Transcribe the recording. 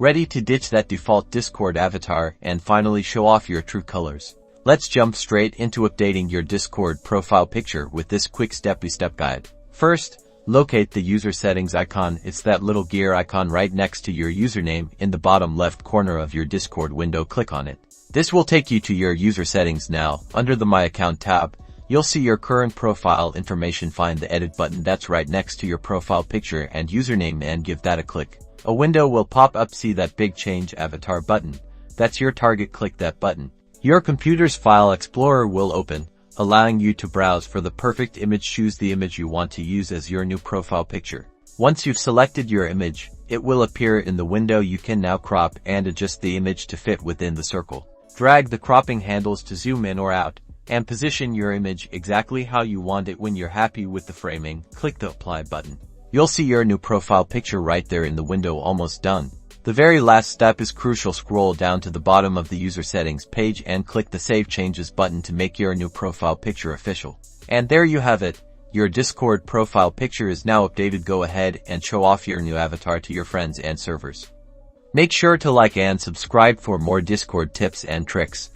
Ready to ditch that default Discord avatar and finally show off your true colors. Let's jump straight into updating your Discord profile picture with this quick step-by-step guide. First, locate the user settings icon. It's that little gear icon right next to your username in the bottom left corner of your Discord window. Click on it. This will take you to your user settings. Now, under the My Account tab, you'll see your current profile information. Find the edit button that's right next to your profile picture and username and give that a click. A window will pop up. See that big change avatar button? That's your target. Click that button. Your computer's file explorer will open, allowing you to browse for the perfect image. Choose the image you want to use as your new profile picture. Once you've selected your image, it will appear in the window. You can now crop and adjust the image to fit within the circle. Drag the cropping handles to zoom in or out, and position your image exactly how you want it. When you're happy with the framing, click the Apply button. You'll see your new profile picture right there in the window. Almost done. The very last step is crucial. Scroll down to the bottom of the user settings page and click the Save Changes button to make your new profile picture official. And there you have it. Your Discord profile picture is now updated. Go ahead and show off your new avatar to your friends and servers. Make sure to like and subscribe for more Discord tips and tricks.